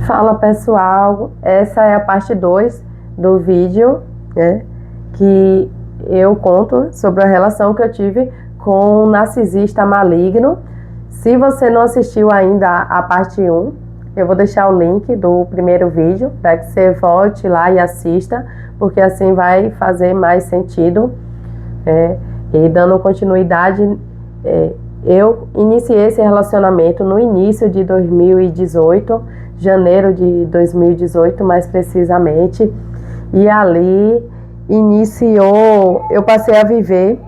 Fala pessoal, essa é a parte 2 do vídeo, né, que eu conto sobre a relação que eu tive com um narcisista maligno. Se você não assistiu ainda a parte 1, eu vou deixar o link do primeiro vídeo para que você volte lá e assista, porque assim vai fazer mais sentido. E dando continuidade, eu iniciei esse relacionamento no início de 2018, janeiro de 2018 mais precisamente, e ali eu passei a viver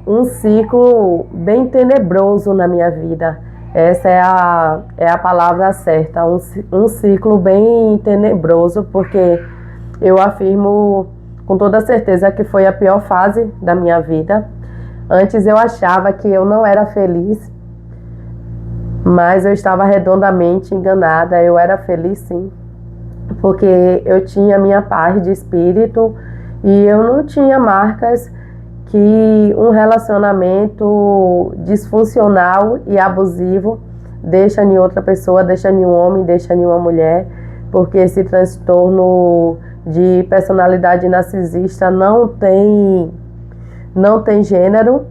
um ciclo bem tenebroso na minha vida. Essa é a palavra certa, um ciclo bem tenebroso, porque eu afirmo com toda certeza que foi a pior fase da minha vida. Antes eu achava que eu não era feliz, mas eu estava redondamente enganada. Eu era feliz sim, porque eu tinha minha paz de espírito e eu não tinha marcas que um relacionamento disfuncional e abusivo deixa em outra pessoa, deixa em um homem, deixa em uma mulher, porque esse transtorno de personalidade narcisista não tem gênero,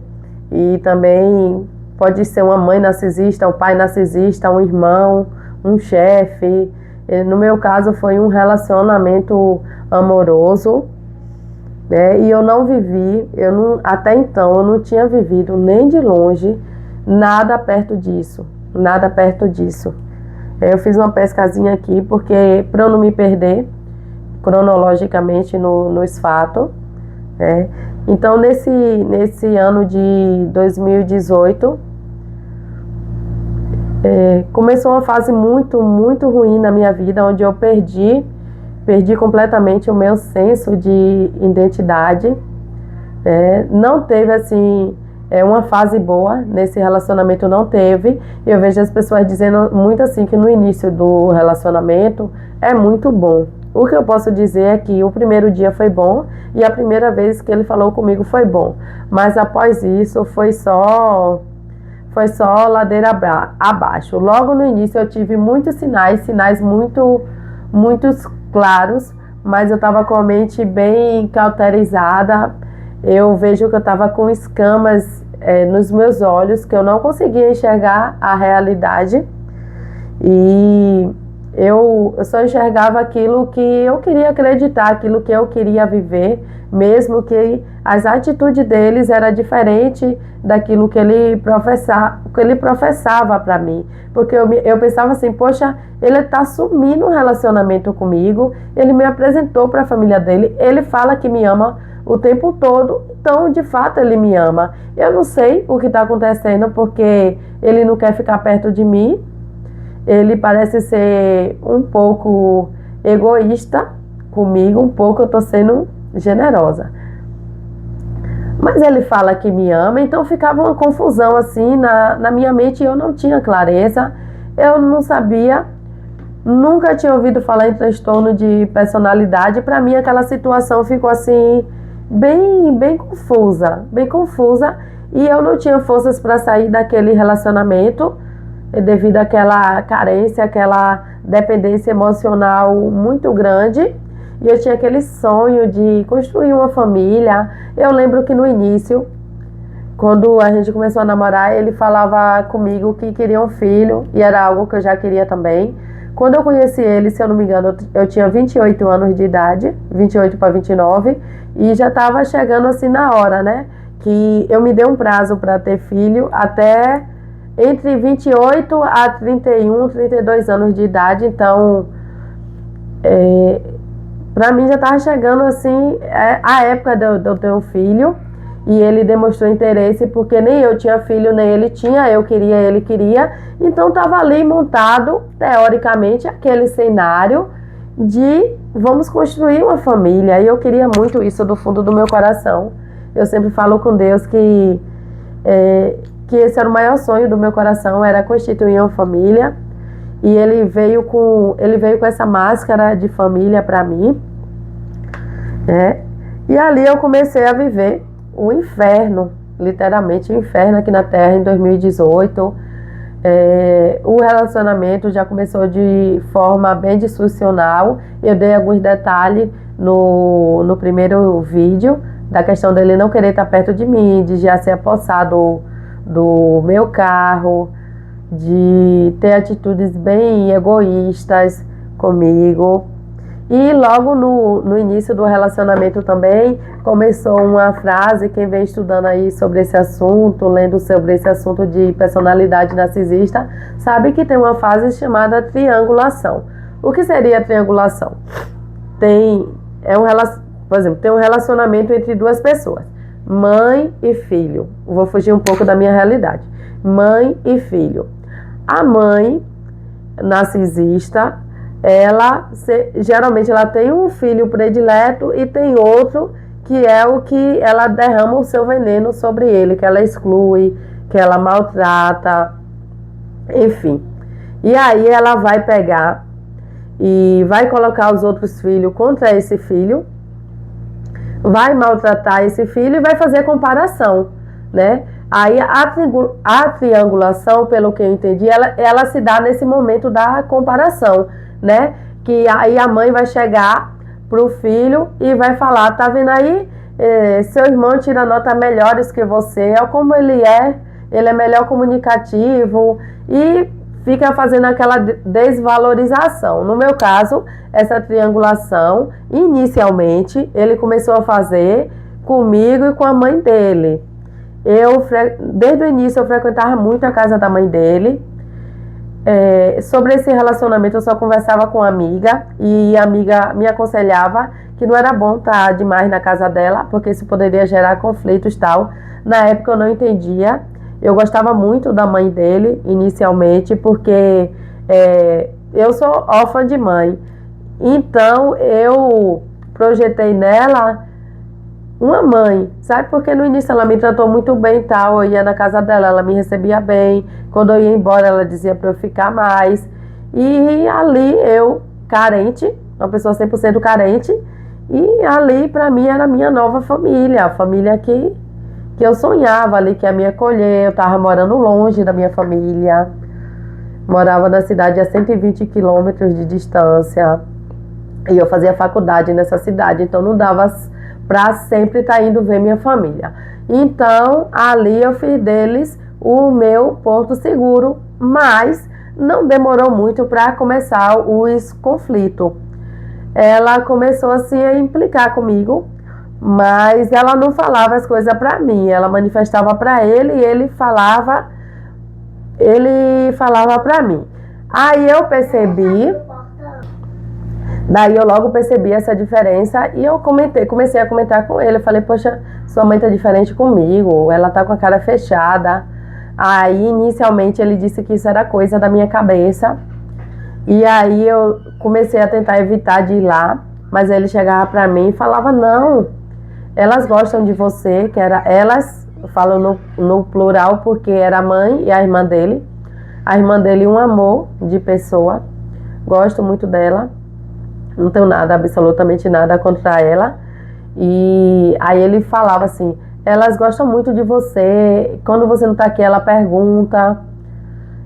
e também pode ser uma mãe narcisista, um pai narcisista, um irmão, um chefe. No meu caso foi um relacionamento amoroso, né? E eu não vivi, até então eu não tinha vivido nem de longe nada perto disso, nada perto disso. Eu fiz uma pescazinha aqui porque para eu não me perder cronologicamente nos fatos, né? Então nesse ano de 2018 começou uma fase muito ruim na minha vida, onde eu perdi completamente o meu senso de identidade. Não teve assim uma fase boa nesse relacionamento, não teve. Eu vejo as pessoas dizendo muito assim que no início do relacionamento é muito bom. O que eu posso dizer é que o primeiro dia foi bom e a primeira vez que ele falou comigo foi bom, mas após isso foi só ladeira abaixo. Logo no início eu tive muitos sinais muitos claros, mas eu estava com a mente bem cauterizada. Eu vejo que eu estava com escamas nos meus olhos, que eu não conseguia enxergar a realidade, e eu só enxergava aquilo que eu queria acreditar, aquilo que eu queria viver, mesmo que as atitudes deles eram diferentes daquilo que ele professava para mim. Porque eu pensava assim, poxa, ele está assumindo um relacionamento comigo, ele me apresentou para a família dele, ele fala que me ama o tempo todo, então de fato ele me ama. Eu não sei o que está acontecendo, porque ele não quer ficar perto de mim. Ele parece ser um pouco egoísta comigo, um pouco eu estou sendo generosa. Mas ele fala que me ama, então ficava uma confusão assim na minha mente, eu não tinha clareza, eu não sabia, nunca tinha ouvido falar em transtorno de personalidade. Para mim aquela situação ficou assim, bem confusa, e eu não tinha forças para sair daquele relacionamento, devido àquela carência, aquela dependência emocional muito grande. E eu tinha aquele sonho de construir uma família. Eu lembro que no início, quando a gente começou a namorar, ele falava comigo que queria um filho, e era algo que eu já queria também. Quando eu conheci ele, se eu não me engano, eu tinha 28 anos de idade, 28 para 29, e já estava chegando assim na hora, né? Que eu me dei um prazo para ter filho até entre 28 a 31, 32 anos de idade. Então, para mim já estava chegando assim a época de eu ter um filho, e ele demonstrou interesse, porque nem eu tinha filho, nem ele tinha, eu queria, ele queria. Então estava ali montado, teoricamente, aquele cenário de vamos construir uma família, e eu queria muito isso do fundo do meu coração. Eu sempre falo com Deus que esse era o maior sonho do meu coração, era constituir uma família. E ele veio com essa máscara de família para mim, E ali eu comecei a viver o inferno, literalmente o inferno aqui na Terra em 2018. O relacionamento já começou de forma bem disfuncional. Eu dei alguns detalhes no primeiro vídeo, da questão dele não querer estar perto de mim, de já ser apossado do meu carro, de ter atitudes bem egoístas comigo. E logo no início do relacionamento também começou uma frase, quem vem estudando aí sobre esse assunto, lendo sobre esse assunto de personalidade narcisista, sabe que tem uma fase chamada triangulação. O que seria a triangulação? Por exemplo, tem um relacionamento entre duas pessoas, mãe e filho. Vou fugir um pouco da minha realidade. Mãe e filho. A mãe narcisista, geralmente ela tem um filho predileto e tem outro que é o que ela derrama o seu veneno sobre ele, que ela exclui, que ela maltrata, enfim. E aí ela vai pegar e vai colocar os outros filhos contra esse filho, vai maltratar esse filho e vai fazer comparação, né? Aí a triangulação, pelo que eu entendi, ela se dá nesse momento da comparação, né? Que aí a mãe vai chegar pro filho e vai falar, tá vendo aí? Seu irmão tira nota melhores que você, olha como ele é melhor comunicativo, e fica fazendo aquela desvalorização. No meu caso, essa triangulação, inicialmente, ele começou a fazer comigo e com a mãe dele. Desde o início eu frequentava muito a casa da mãe dele. Sobre esse relacionamento eu só conversava com a amiga, e a amiga me aconselhava que não era bom estar demais na casa dela, porque isso poderia gerar conflitos e tal. Na época eu não entendia. Eu gostava muito da mãe dele inicialmente, porque eu sou órfã de mãe, então eu projetei nela uma mãe, sabe? Porque no início ela me tratou muito bem e tal, eu ia na casa dela, ela me recebia bem, quando eu ia embora ela dizia para eu ficar mais, e ali eu, carente, uma pessoa 100% carente, e ali para mim era a minha nova família, a família que eu sonhava ali, que ia me acolher. Eu estava morando longe da minha família, morava na cidade a 120 quilômetros de distância, e eu fazia faculdade nessa cidade, então não dava para sempre estar indo ver minha família. Então, ali eu fiz deles o meu porto seguro, mas não demorou muito para começar os conflitos. Ela começou assim a implicar comigo, mas ela não falava as coisas para mim, ela manifestava para ele e ele falava para mim. Aí eu percebi, daí eu logo percebi essa diferença e eu comecei a comentar com ele. Eu falei, poxa, sua mãe tá diferente comigo, ela tá com a cara fechada. Aí inicialmente ele disse que isso era coisa da minha cabeça, e aí eu comecei a tentar evitar de ir lá, mas ele chegava pra mim e falava, não, elas gostam de você, que era elas, eu falo no plural porque era a mãe e a irmã dele. A irmã dele, um amor de pessoa, gosto muito dela, não tenho nada, absolutamente nada contra ela. E aí ele falava assim, elas gostam muito de você, quando você não tá aqui ela pergunta,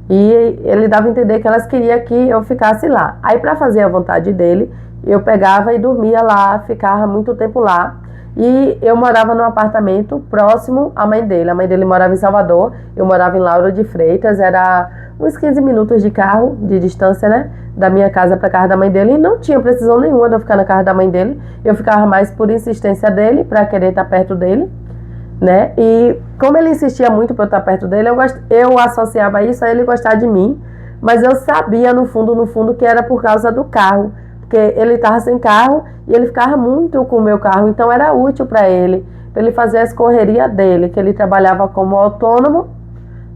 e ele dava a entender que elas queriam que eu ficasse lá. Aí para fazer a vontade dele, eu pegava e dormia lá, ficava muito tempo lá. E eu morava num apartamento próximo à mãe dele. A mãe dele morava em Salvador, eu morava em Lauro de Freitas, era uns 15 minutos de carro, de distância, né? Da minha casa para a casa da mãe dele, e não tinha precisão nenhuma de eu ficar na casa da mãe dele. Eu ficava mais por insistência dele, para querer estar perto dele, né? E como ele insistia muito para eu estar perto dele, eu associava isso a ele gostar de mim, mas eu sabia no fundo que era por causa do carro, porque ele estava sem carro e ele ficava muito com o meu carro, então era útil para ele fazer as correrias dele, que ele trabalhava como autônomo,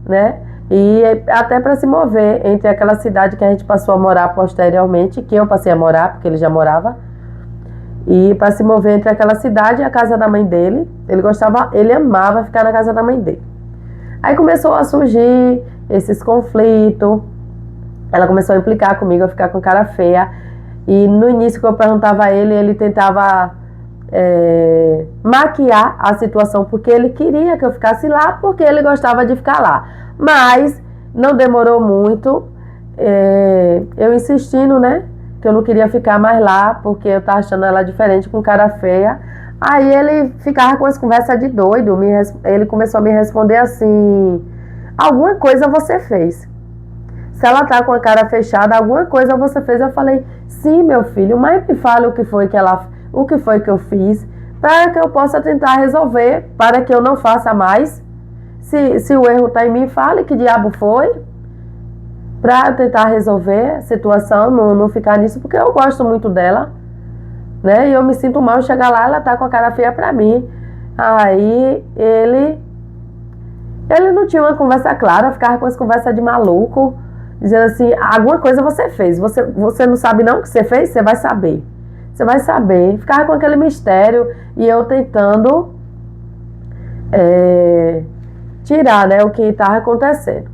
né? E até para se mover entre aquela cidade que a gente passou a morar posteriormente, que eu passei a morar, porque ele já morava, e para se mover entre aquela cidade e a casa da mãe dele. Ele amava ficar na casa da mãe dele. Aí começou a surgir esses conflitos, ela começou a implicar comigo, a ficar com cara feia, e no início que eu perguntava a ele, ele tentava maquiar a situação, porque ele queria que eu ficasse lá, porque ele gostava de ficar lá. Mas Não demorou muito, eu insistindo, né? Que eu não queria ficar mais lá, porque eu tava achando ela diferente, com cara feia. Aí ele ficava com as conversas de doido, ele começou a me responder assim: alguma coisa você fez. Se ela tá com a cara fechada, alguma coisa você fez. Eu falei: sim, meu filho, mas me fale o que foi que eu fiz, para que eu possa tentar resolver, para que eu não faça mais. Se o erro está em mim, fale que diabo foi, para tentar resolver a situação, não ficar nisso, porque eu gosto muito dela, né? E eu me sinto mal chegar lá, ela tá com a cara feia para mim. Aí ele não tinha uma conversa clara, ficava com as conversas de maluco, dizendo assim: alguma coisa você fez, você não sabe não o que você fez? Você vai saber. Você vai saber. Ficava com aquele mistério e eu tentando tirar, né, o que estava acontecendo.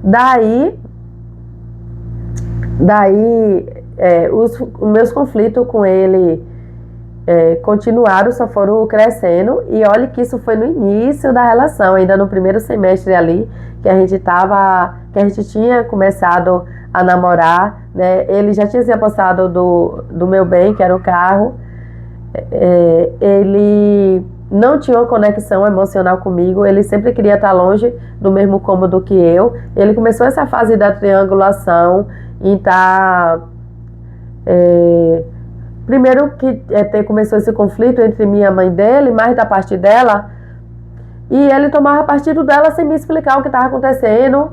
Daí os meus conflitos com ele continuaram, só foram crescendo. E olha que isso foi no início da relação, ainda no primeiro semestre ali, que a gente tinha começado a namorar, né? Ele já tinha se apostado do meu bem, que era o carro. Ele não tinha uma conexão emocional comigo, ele sempre queria estar longe do mesmo cômodo que eu. Ele começou essa fase da triangulação e tá... primeiro que começou esse conflito entre mim e a mãe dele, mais da parte dela, e ele tomava partido dela sem me explicar o que estava acontecendo,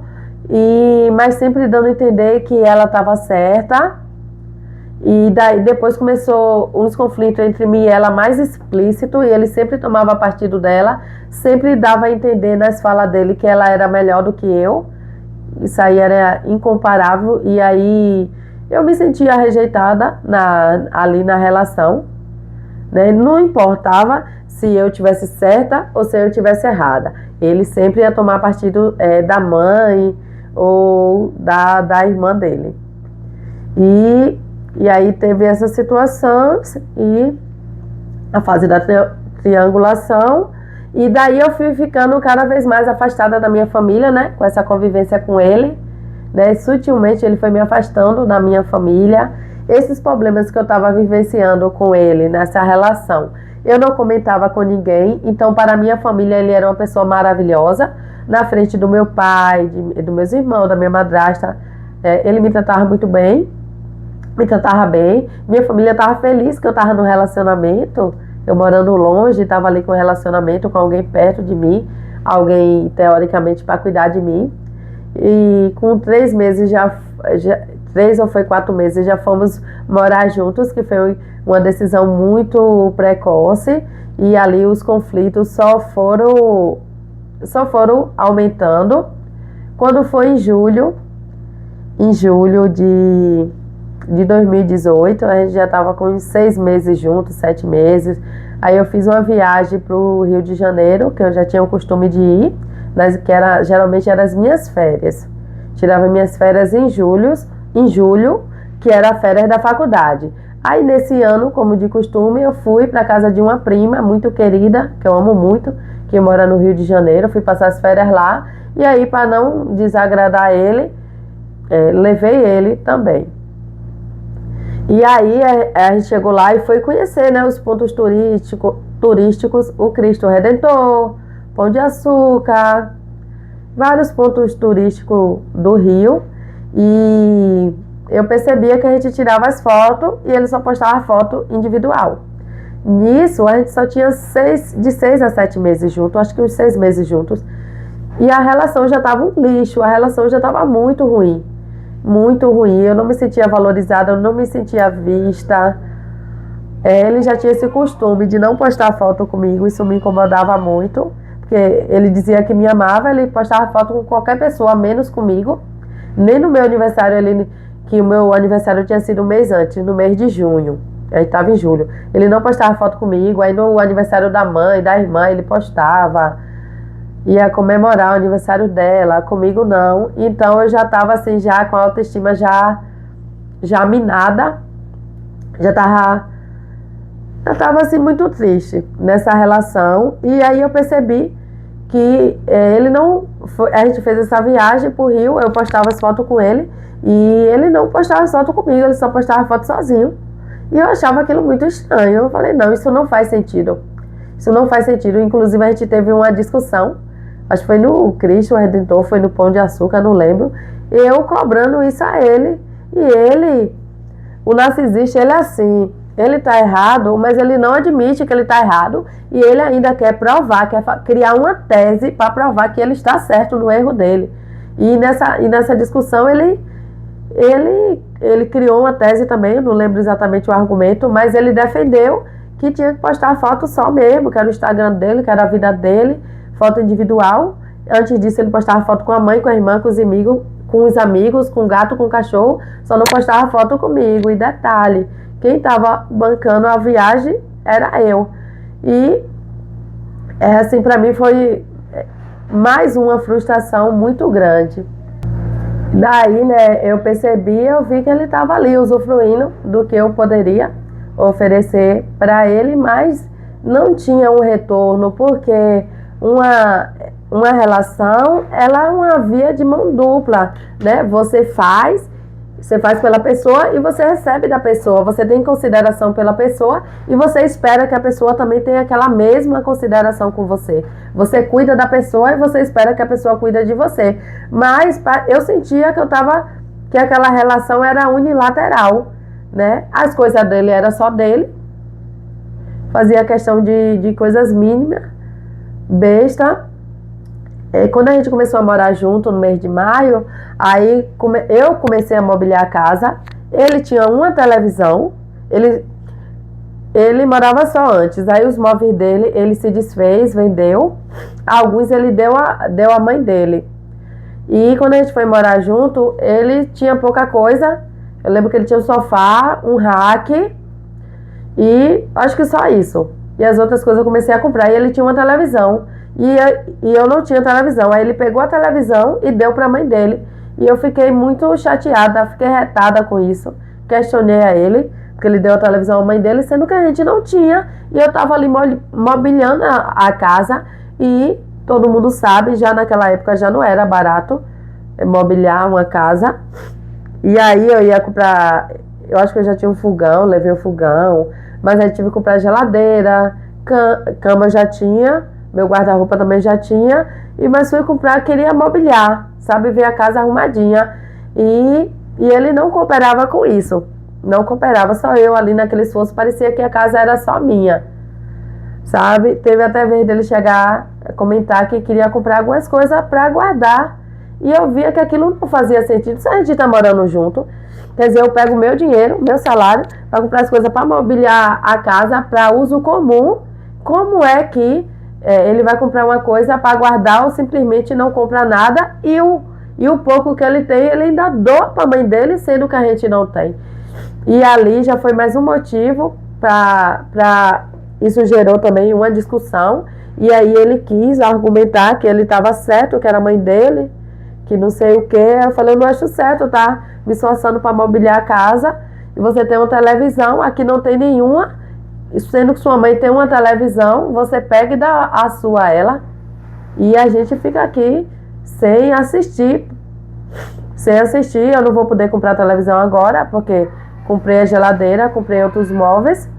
mas sempre dando a entender que ela estava certa. E daí depois começou uns conflitos entre mim e ela mais explícito, e ele sempre tomava partido dela, sempre dava a entender nas falas dele que ela era melhor do que eu. Isso aí era incomparável, e aí eu me sentia rejeitada ali na relação, né? Não importava se eu tivesse certa ou se eu tivesse errada. Ele sempre ia tomar partido da mãe ou da irmã dele. E aí teve essa situação e a fase da triangulação. E daí eu fui ficando cada vez mais afastada da minha família, né? Com essa convivência com ele, né? Sutilmente ele foi me afastando da minha família. Esses problemas que eu estava vivenciando com ele nessa relação, eu não comentava com ninguém. Então, para a minha família, ele era uma pessoa maravilhosa. Na frente do meu pai, dos meus irmãos, da minha madrasta, ele me tratava muito bem. Me tratava bem. Minha família estava feliz que eu estava no relacionamento. Eu morando longe, estava ali com um relacionamento com alguém perto de mim, alguém teoricamente para cuidar de mim. E com 3 meses 3 ou foi 4 meses já fomos morar juntos, que foi uma decisão muito precoce. E ali os conflitos só foram aumentando. Quando foi em julho de 2018, a gente já estava com uns 6 meses juntos, 7 meses. Aí eu fiz uma viagem para o Rio de Janeiro, que eu já tinha o costume de ir, geralmente eram as minhas férias. Tirava minhas férias em julho, que era a férias da faculdade. Aí nesse ano, como de costume, eu fui para casa de uma prima muito querida, que eu amo muito, que mora no Rio de Janeiro. Fui passar as férias lá, e aí, para não desagradar ele, levei ele também. E aí a gente chegou lá e foi conhecer, né, os pontos turísticos, o Cristo Redentor, Pão de Açúcar, vários pontos turísticos do Rio. E eu percebia que a gente tirava as fotos e ele só postava foto individual. Nisso a gente só tinha de 6 a 7 meses juntos, acho que uns 6 meses juntos. E a relação já estava um lixo, a relação já estava muito ruim. Muito ruim, eu não me sentia valorizada, eu não me sentia vista. Ele já tinha esse costume de não postar foto comigo, isso me incomodava muito, porque ele dizia que me amava, ele postava foto com qualquer pessoa, menos comigo. Nem no meu aniversário, que o meu aniversário tinha sido um mês antes, no mês de junho, aí estava em julho. Ele não postava foto comigo, aí no aniversário da mãe, da irmã, ele postava. Ia comemorar o aniversário dela, comigo não. Então eu já estava assim, já com a autoestima já minada. Já estava assim muito triste nessa relação. E aí eu percebi que ele não... A gente fez essa viagem pro Rio, eu postava as fotos com ele, e ele não postava as fotos comigo, ele só postava foto sozinho. E eu achava aquilo muito estranho. Eu falei, não, isso não faz sentido. Isso não faz sentido. Inclusive, a gente teve uma discussão, acho que foi no Cristo Redentor, foi no Pão de Açúcar, não lembro. Eu cobrando isso a ele. E ele, o narcisista, ele é assim, ele tá errado, mas ele não admite que ele tá errado. E ele ainda quer provar, quer criar uma tese para provar que ele está certo no erro dele. E nessa discussão, ele criou uma tese também, eu não lembro exatamente o argumento, mas ele defendeu que tinha que postar foto só mesmo, que era o Instagram dele, que era a vida dele, foto individual. Antes disso ele postava foto com a mãe, com a irmã, com os amigos, com o gato, com o cachorro, só não postava foto comigo. E detalhe, quem estava bancando a viagem era eu. E assim, para mim foi mais uma frustração muito grande. Daí, né, eu vi que ele estava ali usufruindo do que eu poderia oferecer para ele, mas não tinha um retorno, porque uma relação, ela é uma via de mão dupla, né? Você faz pela pessoa e você recebe da pessoa, você tem consideração pela pessoa e você espera que a pessoa também tenha aquela mesma consideração com você. Você cuida da pessoa e você espera que a pessoa cuide de você. Mas eu sentia que aquela relação era unilateral, né? As coisas dele era só dele, fazia questão de coisas mínimas, besta. Quando a gente começou a morar junto no mês de maio, aí eu comecei a mobiliar a casa. Ele tinha uma televisão, ele morava só antes. Aí os móveis dele, ele se desfez, vendeu. Alguns ele deu a mãe dele. E quando a gente foi morar junto, ele tinha pouca coisa. Eu lembro que ele tinha um sofá, um rack e acho que só isso. E as outras coisas eu comecei a comprar. E ele tinha uma televisão. E eu não tinha televisão. Aí ele pegou a televisão e deu para a mãe dele. E eu fiquei muito chateada, fiquei retada com isso. Questionei a ele, porque ele deu a televisão à mãe dele, sendo que a gente não tinha. E eu tava ali mobiliando a casa. E todo mundo sabe, já naquela época já não era barato mobiliar uma casa. E aí eu ia comprar, eu acho que eu já tinha um fogão, levei o fogão. Mas aí tive que comprar geladeira, cama eu já tinha. Meu guarda-roupa também já tinha. Mas fui comprar, queria mobiliar, sabe? Ver a casa arrumadinha. E ele não cooperava com isso. Não cooperava, só eu ali naquele esforço. Parecia que a casa era só minha, sabe? Teve até vez dele chegar a comentar que queria comprar algumas coisas para guardar. E eu via que aquilo não fazia sentido. Se a gente tá morando junto, quer dizer, eu pego meu dinheiro, meu salário, para comprar as coisas para mobiliar a casa para uso comum. Como é que ele vai comprar uma coisa para guardar ou simplesmente não compra nada e o pouco que ele tem, ele ainda doa para a mãe dele, sendo que a gente não tem. E ali já foi mais um motivo para isso gerou também uma discussão. E aí ele quis argumentar que ele estava certo, que era a mãe dele, que não sei o que. Eu falei, eu não acho certo, tá? Me esforçando para mobiliar a casa e você tem uma televisão, aqui não tem nenhuma. Sendo que sua mãe tem uma televisão, você pega e dá a sua a ela. E a gente fica aqui sem assistir. Eu não vou poder comprar televisão agora, porque comprei a geladeira, comprei outros móveis.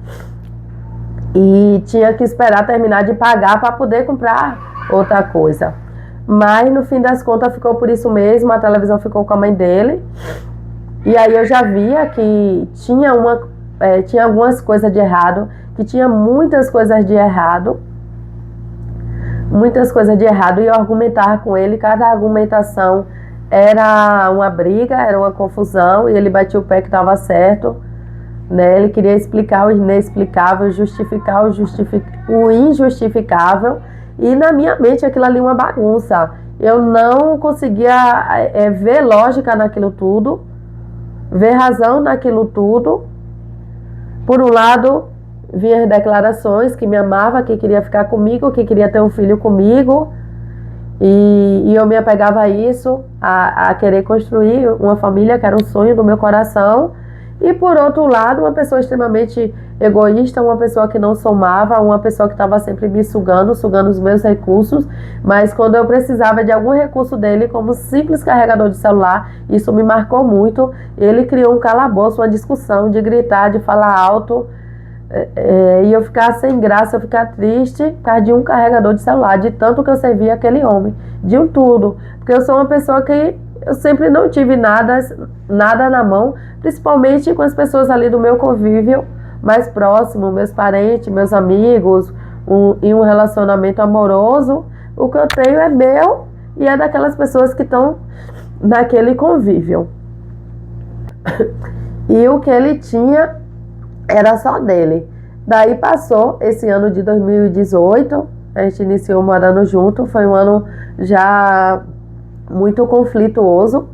E tinha que esperar terminar de pagar para poder comprar outra coisa. Mas no fim das contas ficou por isso mesmo, a televisão ficou com a mãe dele. E aí eu já via que tinha algumas coisas de errado, que tinha muitas coisas de errado, e eu argumentava com ele, cada argumentação era uma briga, era uma confusão, e ele batia o pé que estava certo, né? Ele queria explicar o inexplicável, justificar o injustificável, e na minha mente aquilo ali uma bagunça. Eu não conseguia ver lógica naquilo tudo, ver razão naquilo tudo. Por um lado, vinha as declarações que me amava, que queria ficar comigo, que queria ter um filho comigo. E eu me apegava a isso, a querer construir uma família, que era um sonho do meu coração. E por outro lado, uma pessoa extremamente egoísta, uma pessoa que não somava, uma pessoa que estava sempre me sugando os meus recursos, mas quando eu precisava de algum recurso dele, como simples carregador de celular, isso me marcou muito. Ele criou um calabouço, uma discussão de gritar, de falar alto, e eu ficar sem graça, eu ficar triste por causa de um carregador de celular, de tanto que eu servia aquele homem, de um tudo, porque eu sou uma pessoa que eu sempre não tive nada na mão, principalmente com as pessoas ali do meu convívio mais próximo, meus parentes, meus amigos, em um relacionamento amoroso. O que eu tenho é meu e é daquelas pessoas que estão naquele convívio. E o que ele tinha era só dele. Daí passou esse ano de 2018, a gente iniciou morando junto, foi um ano já muito conflituoso,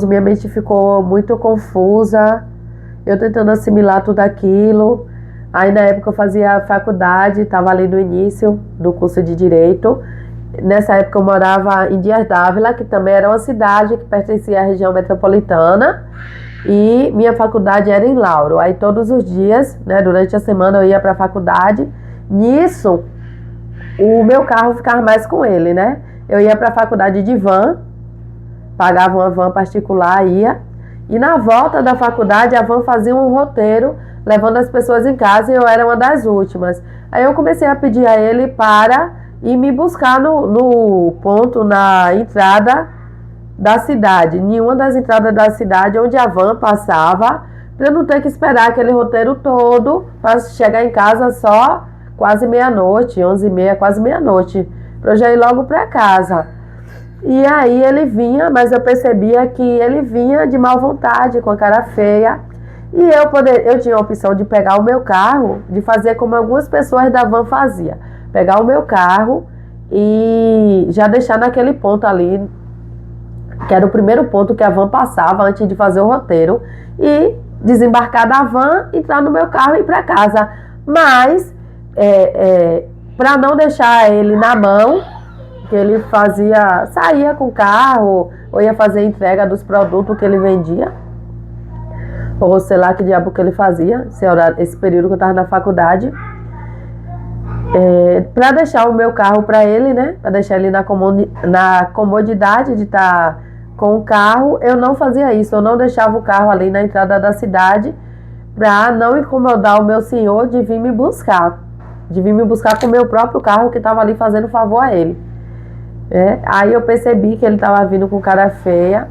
minha mente ficou muito confusa, eu tentando assimilar tudo aquilo. Aí na época eu fazia faculdade, estava ali no início do curso de Direito. Nessa época eu morava em Dias d'Ávila, que também era uma cidade que pertencia à região metropolitana, e minha faculdade era em Lauro. Aí todos os dias, né, durante a semana eu ia para a faculdade. Nisso, o meu carro ficava mais com ele, né? Eu ia para a faculdade de van, pagava uma van particular, ia. E na volta da faculdade, a van fazia um roteiro, levando as pessoas em casa, e eu era uma das últimas. Aí eu comecei a pedir a ele para ir me buscar no ponto, na entrada da cidade, nenhuma das entradas da cidade onde a van passava, para eu não ter que esperar aquele roteiro todo para chegar em casa só quase meia-noite, 11h30, quase meia-noite, para eu já ir logo para casa. E aí ele vinha, mas eu percebia que ele vinha de má vontade, com a cara feia. E eu tinha a opção de pegar o meu carro, de fazer como algumas pessoas da van faziam. Pegar o meu carro e já deixar naquele ponto ali, que era o primeiro ponto que a van passava antes de fazer o roteiro, e desembarcar da van, entrar no meu carro e ir para casa. Mas, para não deixar ele na mão, que ele saía com o carro, ou ia fazer entrega dos produtos que ele vendia, ou sei lá que diabo que ele fazia, esse período que eu estava na faculdade, para deixar o meu carro para ele, né, para deixar ele na comodidade de estar com o carro, eu não fazia isso, eu não deixava o carro ali na entrada da cidade, para não incomodar o meu senhor de vir me buscar com o meu próprio carro, que estava ali fazendo favor a ele. Aí eu percebi que ele estava vindo com cara feia,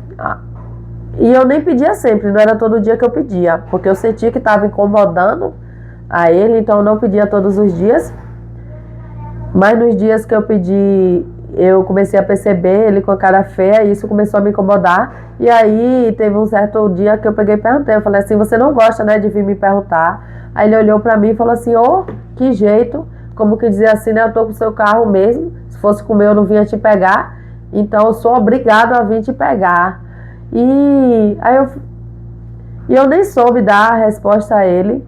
e eu nem pedia sempre, não era todo dia que eu pedia, porque eu sentia que estava incomodando a ele, então eu não pedia todos os dias. Mas nos dias que eu pedi, eu comecei a perceber ele com a cara feia, e isso começou a me incomodar. E aí teve um certo dia que eu peguei e perguntei, eu falei assim: você não gosta, né, de vir me perguntar? Aí ele olhou pra mim e falou assim: que jeito, como que dizer assim, né, eu tô com o seu carro mesmo, se fosse com o meu eu não vinha te pegar, então eu sou obrigado a vir te pegar. E aí eu nem soube dar a resposta a ele,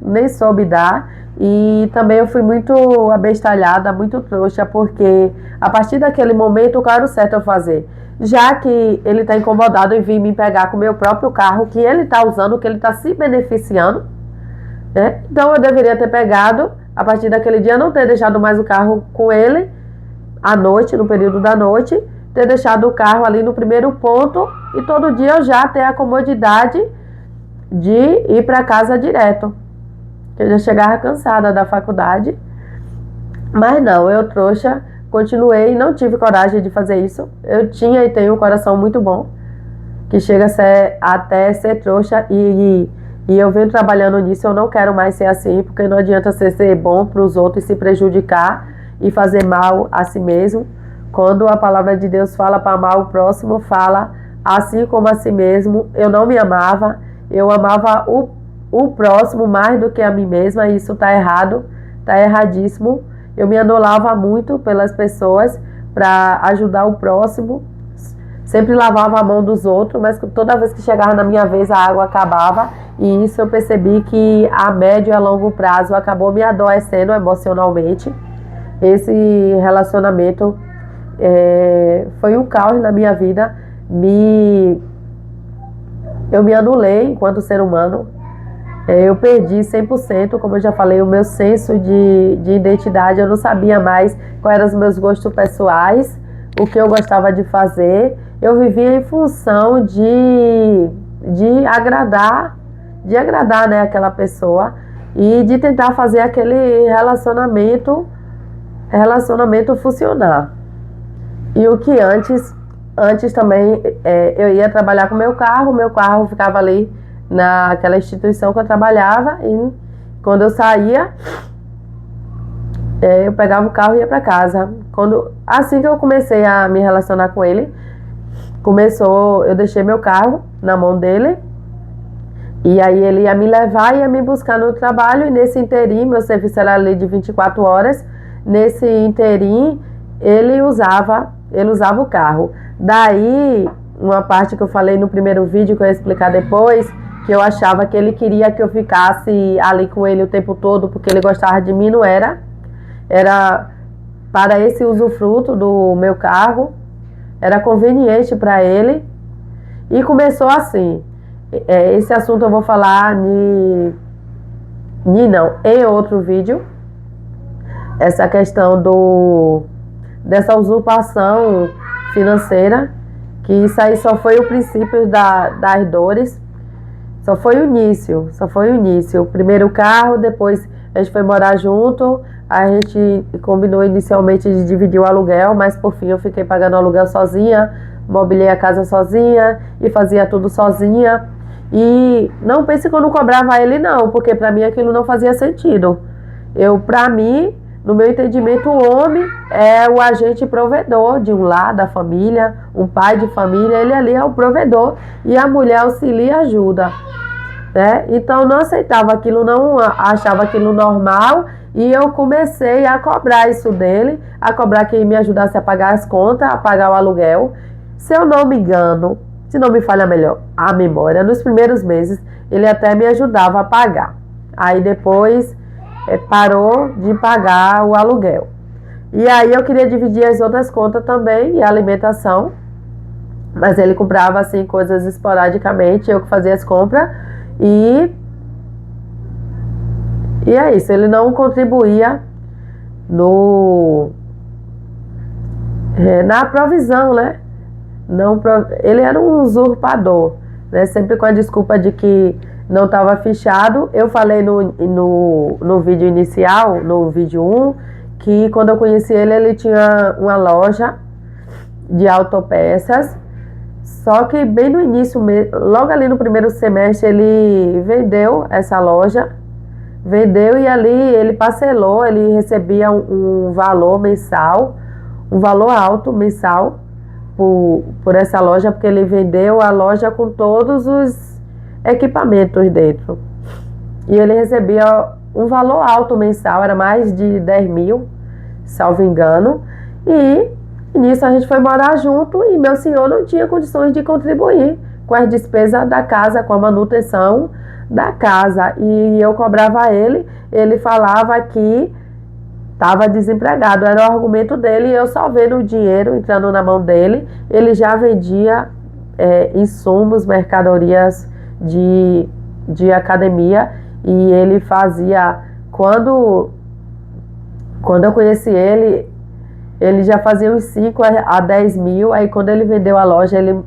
e também eu fui muito abestalhada, muito trouxa, porque a partir daquele momento o que era o certo eu fazer, já que ele está incomodado em vir me pegar com o meu próprio carro, que ele está usando, que ele está se beneficiando, né? Então eu deveria ter pegado, a partir daquele dia, não ter deixado mais o carro com ele à noite, no período da noite, ter deixado o carro ali no primeiro ponto, e todo dia eu já ter a comodidade de ir para casa direto. Eu já chegava cansada da faculdade, mas não, eu trouxa, continuei e não tive coragem de fazer isso. Eu tinha e tenho um coração muito bom, que chega até ser trouxa, e eu venho trabalhando nisso. Eu não quero mais ser assim, porque não adianta você ser bom para os outros e se prejudicar e fazer mal a si mesmo. Quando a palavra de Deus fala para amar o próximo, fala assim como a si mesmo. Eu não me amava, eu amava o próximo mais do que a mim mesma, e isso está errado, está erradíssimo. Eu me anulava muito pelas pessoas para ajudar o próximo, sempre lavava a mão dos outros, mas toda vez que chegava na minha vez a água acabava, e isso eu percebi que a médio e a longo prazo acabou me adoecendo emocionalmente. Esse relacionamento foi um caos na minha vida, me eu me anulei enquanto ser humano. Eu perdi 100%, como eu já falei, o meu senso de identidade. Eu não sabia mais quais eram os meus gostos pessoais, o que eu gostava de fazer. Eu vivia em função de agradar, né, aquela pessoa e de tentar fazer aquele relacionamento funcionar. E o que antes também, eu ia trabalhar com meu carro ficava ali naquela instituição que eu trabalhava, e quando eu saía, eu pegava o carro e ia para casa. Assim que eu comecei a me relacionar com ele, eu deixei meu carro na mão dele, e aí ele ia me levar e ia me buscar no trabalho, e nesse interim, meu serviço era ali de 24 horas, nesse interim ele usava o carro. Daí, uma parte que eu falei no primeiro vídeo, que eu ia explicar depois, que eu achava que ele queria que eu ficasse ali com ele o tempo todo, porque ele gostava de mim, não era. Era para esse usufruto do meu carro, era conveniente para ele. E começou assim. Esse assunto eu vou falar em outro vídeo. Essa questão dessa usurpação financeira, que isso aí só foi o princípio das dores, só foi o início. O primeiro carro, depois a gente foi morar junto, a gente combinou inicialmente de dividir o aluguel, mas por fim eu fiquei pagando o aluguel sozinha, mobiliei a casa sozinha e fazia tudo sozinha. E não pense que eu não cobrava ele não, porque para mim aquilo não fazia sentido. Para mim, no meu entendimento, o homem é o agente provedor de um lar, da família, um pai de família, ele ali é o provedor e a mulher auxilia e ajuda, né? Então eu não aceitava aquilo, não achava aquilo normal, e eu comecei a cobrar isso dele, a cobrar que ele me ajudasse a pagar as contas, a pagar o aluguel. Se eu não me engano, se não me falha melhor a memória, nos primeiros meses ele até me ajudava a pagar. Aí depois parou de pagar o aluguel. E aí eu queria dividir as outras contas também, e a alimentação, mas ele comprava assim coisas esporadicamente, eu que fazia as compras, e é isso, ele não contribuía na provisão, né? Não, ele era um usurpador, né? Sempre com a desculpa de que não estava fichado. Eu falei no vídeo inicial, no vídeo 1, que quando eu conheci ele, ele tinha uma loja de autopeças. Só que bem no início, logo ali no primeiro semestre, ele vendeu essa loja. E ali ele parcelou, ele recebia um valor mensal, um valor alto mensal por essa loja, porque ele vendeu a loja com todos os equipamentos dentro. E ele recebia um valor alto mensal, era mais de 10 mil, salvo engano. E nisso a gente foi morar junto e meu senhor não tinha condições de contribuir com as despesas da casa, com a manutenção da casa. E eu cobrava ele falava que estava desempregado, era o argumento dele, e eu só vendo o dinheiro entrando na mão dele. Ele já vendia insumos, mercadorias de academia, e ele fazia, quando eu conheci ele já fazia uns 5 a 10 mil, aí quando ele vendeu a loja, ele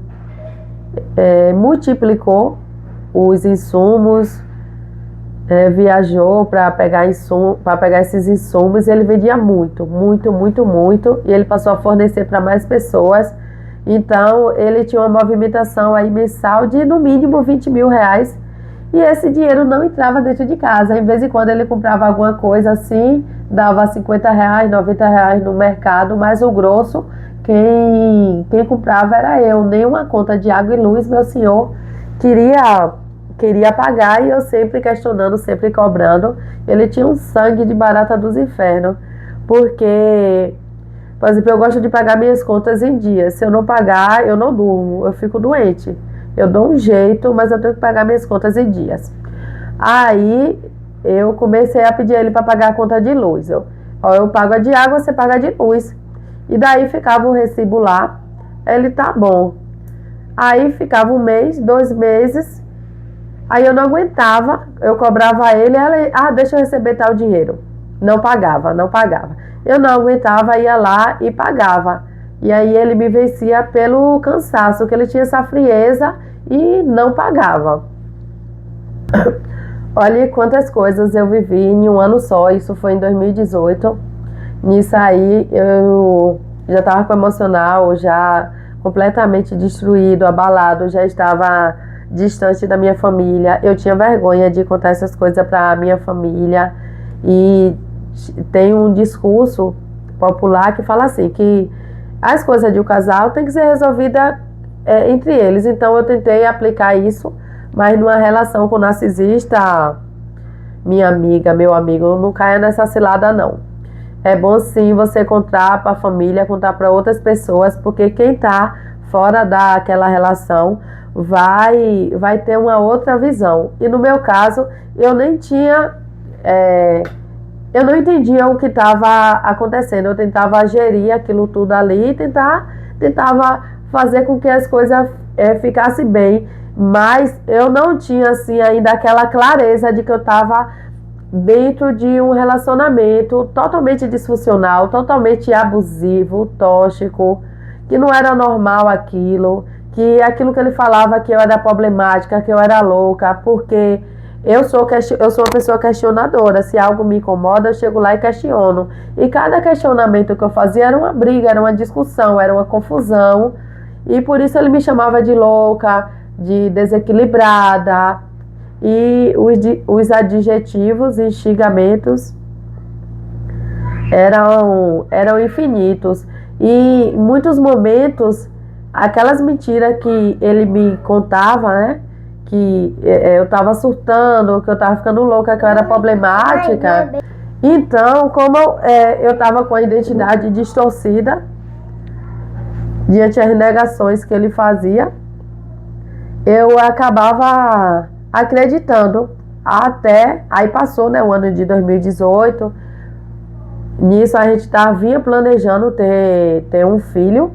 multiplicou os insumos, viajou para pegar esses insumos, e ele vendia muito, e ele passou a fornecer para mais pessoas. Então ele tinha uma movimentação aí mensal de no mínimo 20 mil reais, e esse dinheiro não entrava dentro de casa. Em vez em quando ele comprava alguma coisa assim, dava 50 reais, 90 reais no mercado, mas o grosso, quem comprava era eu. Nenhuma conta de água e luz meu senhor queria pagar, e eu sempre questionando, sempre cobrando. Ele tinha um sangue de barata dos infernos, porque, por exemplo, eu gosto de pagar minhas contas em dia. Se eu não pagar, eu não durmo, eu fico doente. Eu dou um jeito, mas eu tenho que pagar minhas contas em dias. Aí eu comecei a pedir a ele para pagar a conta de luz. Eu pago a de água, você paga a de luz. E daí ficava o recibo lá. Ele, tá bom. Aí ficava 1 mês, 2 meses, aí eu não aguentava, eu cobrava ele, ela, deixa eu receber tal dinheiro. Não pagava, não pagava. Eu não aguentava, ia lá e pagava. E aí ele me vencia pelo cansaço, que ele tinha essa frieza e não pagava. Olha quantas coisas eu vivi em um ano só, isso foi em 2018. Nisso aí eu já estava com o emocional já completamente destruído, abalado, já estava distante da minha família. Eu tinha vergonha de contar essas coisas para a minha família. E tem um discurso popular que fala assim, que as coisas de um casal tem que ser resolvida entre eles. Então eu tentei aplicar isso, mas numa relação com o narcisista, minha amiga, meu amigo, não caia nessa cilada não. É bom sim você contar para a família, contar para outras pessoas, porque quem está fora daquela relação vai ter uma outra visão. E no meu caso, eu nem tinha, eu não entendia o que estava acontecendo. Eu tentava gerir aquilo tudo ali e tentava fazer com que as coisas ficassem bem, mas eu não tinha assim ainda aquela clareza de que eu estava dentro de um relacionamento totalmente disfuncional, totalmente abusivo, tóxico, que não era normal aquilo, que aquilo que ele falava que eu era problemática, que eu era louca, porque eu sou uma pessoa questionadora. Se algo me incomoda, eu chego lá e questiono. E cada questionamento que eu fazia era uma briga, era uma discussão, era uma confusão. E por isso ele me chamava de louca, de desequilibrada. E os adjetivos e xingamentos eram infinitos. E em muitos momentos, aquelas mentiras que ele me contava, né? Que eu estava surtando, que eu estava ficando louca, que eu era problemática. Então, como eu estava com a identidade distorcida diante das negações que ele fazia, eu acabava acreditando. Aí passou, né, o ano de 2018. Nisso a gente vinha planejando ter um filho.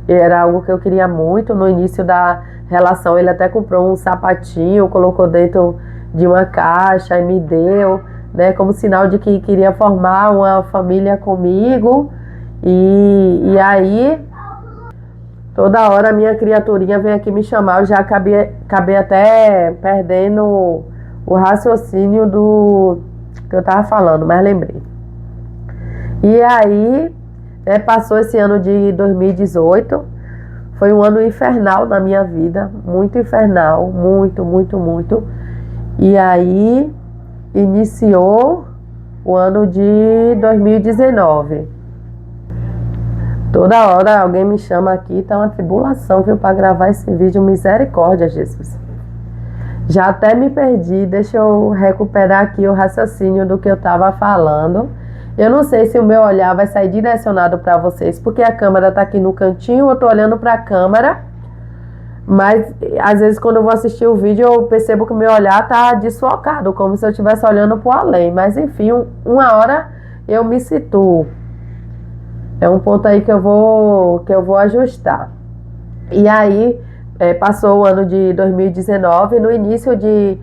Era algo que eu queria muito. No início da relação ele até comprou um sapatinho, colocou dentro de uma caixa e me deu, né, como sinal de que queria formar uma família comigo. E aí toda hora a minha criaturinha vem aqui me chamar. Eu já acabei até perdendo o raciocínio do que eu estava falando, mas lembrei. E aí, passou esse ano de 2018. Foi um ano infernal na minha vida. Muito infernal. Muito, muito, muito. E aí, iniciou o ano de 2019. Toda hora alguém me chama aqui, tá uma tribulação, viu, para gravar esse vídeo. Misericórdia, Jesus. Já até me perdi, deixa eu recuperar aqui o raciocínio do que eu tava falando. Eu não sei se o meu olhar vai sair direcionado para vocês, porque a câmera tá aqui no cantinho, eu tô olhando para a câmera. Mas às vezes quando eu vou assistir o vídeo eu percebo que o meu olhar tá desfocado, como se eu estivesse olhando pro além. Mas enfim, uma hora eu me situo. É um ponto aí que eu vou ajustar. E aí, passou o ano de 2019. No início de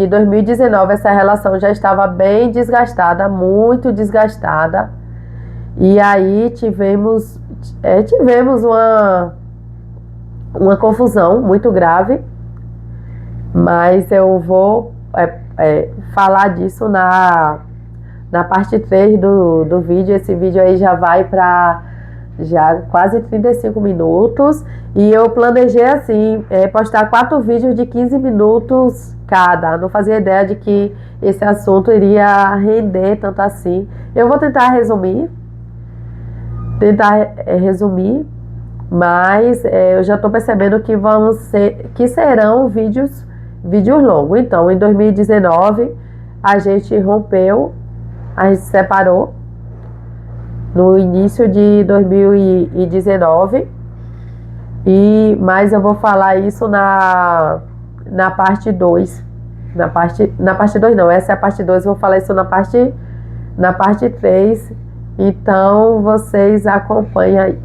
2019, essa relação já estava bem desgastada, muito desgastada. E aí tivemos uma confusão muito grave. Mas eu vou falar disso na parte 3 do vídeo. Esse vídeo aí já vai para já quase 35 minutos. E eu planejei assim, postar 4 vídeos de 15 minutos cada. Não fazia ideia de que esse assunto iria render tanto assim. Eu vou tentar resumir. Mas eu já estou percebendo que serão vídeos longos. Então, em 2019, a gente rompeu. A gente se separou no início de 2019. Mas eu vou falar isso na parte 2. Na parte 2 não, essa é a parte 2. Eu vou falar isso na parte 3. Então vocês acompanhem aí.